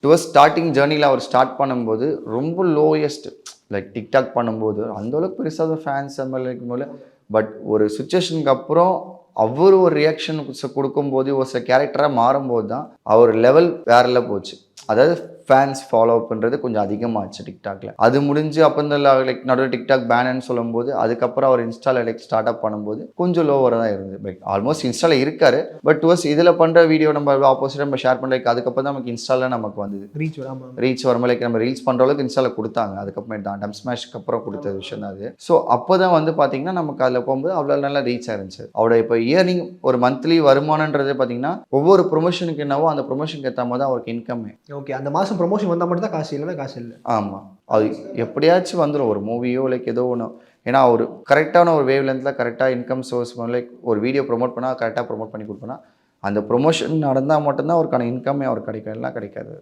Towards starting ஜேர்னியில் அவர் start பண்ணும்போது ரொம்ப லோயஸ்ட் லைக் டிக்டாக் பண்ணும்போது அந்தளவுக்கு பெருசாக ஃபேன்ஸ் அந்த மாதிரி இருக்கும்போது பட் ஒரு சுச்சுவேஷனுக்கு அப்புறம் அவர் ஒரு ரியாக்ஷன் கொடுக்கும்போது ஒரு சில கேரக்டராக மாறும்போது தான் அவர் லெவல் வேறல போச்சு. அதாவது ஃபேன்ஸ் ஃபாலோ பண்ணுறது கொஞ்சம் அதிகமாச்சு டிக்டாக்ல. அது முடிஞ்சு அப்போ இந்த லைக் நடுவில் டிக்டாக் பேனன்னு சொல்லும்போது அதுக்கப்புறம் அவர் இன்ஸ்டாவில் லைக் ஸ்டார்ட் அப் பண்ணும்போது கொஞ்சம் லோவராக தான் இருந்தது. பட் ஆல்மோஸ்ட் இன்ஸ்டாவில் இருக்காரு. பட் டுவர்ஸ் இதில் பண்ணுற வீடியோ நம்ம ஆப்போசிட் நம்ம ஷேர் பண்ண லைக் அதுக்கப்புறம் தான் நமக்கு இன்ஸ்டாவில் நமக்கு வந்தது ரீச் வரும்போது லைக் நம்ம ரீல்ஸ் பண்ணுற அளவுக்கு இன்ஸ்டாவில் கொடுத்தாங்க. அதுக்கப்புறமே தான் டம் ஸ்மாஷ்க்கு அப்புறம் கொடுத்த விஷயம் தான் அது. ஸோ அப்போ தான் வந்து பார்த்தீங்கன்னா நமக்கு அதில் போகும்போது அவ்வளோ நல்லா ரீச் ஆயிருந்துச்சு. அவரோட இப்போ இயர்னிங் ஒரு மந்த்லி வருமானன்றது பார்த்தீங்கன்னா ஒவ்வொரு ப்ரொமோஷனுக்கு என்னவோ அந்த ப்ரொமோஷனுக்கு ஏற்ற மாதிரி தான் அவருக்கு இன்கம்மே. ஓகே, அந்த மாதம் ப்ரொமோஷன் வந்தால் மட்டும் தான் காசு, இல்லைன்னா காசு இல்லை. ஆமாம், அது எப்படியாச்சும் வந்துடும் ஒரு மூவியோ லைக் ஏதோ ஒன்று. ஏன்னா ஒரு கரெக்டான ஒரு வேவ் லென்த்தில் கரெக்டாக இன்கம் சோர்ஸ் லைக் ஒரு வீடியோ ப்ரொமோட் பண்ணால் கரெக்டாக ப்ரொமோட் பண்ணி கொடுப்போன்னா அந்த ப்ரொமோஷன் நடந்தால் மட்டும்தான் அவருக்கான இன்கம்மே அவருக்கு கிடைக்கும், எல்லாம் கிடைக்காது.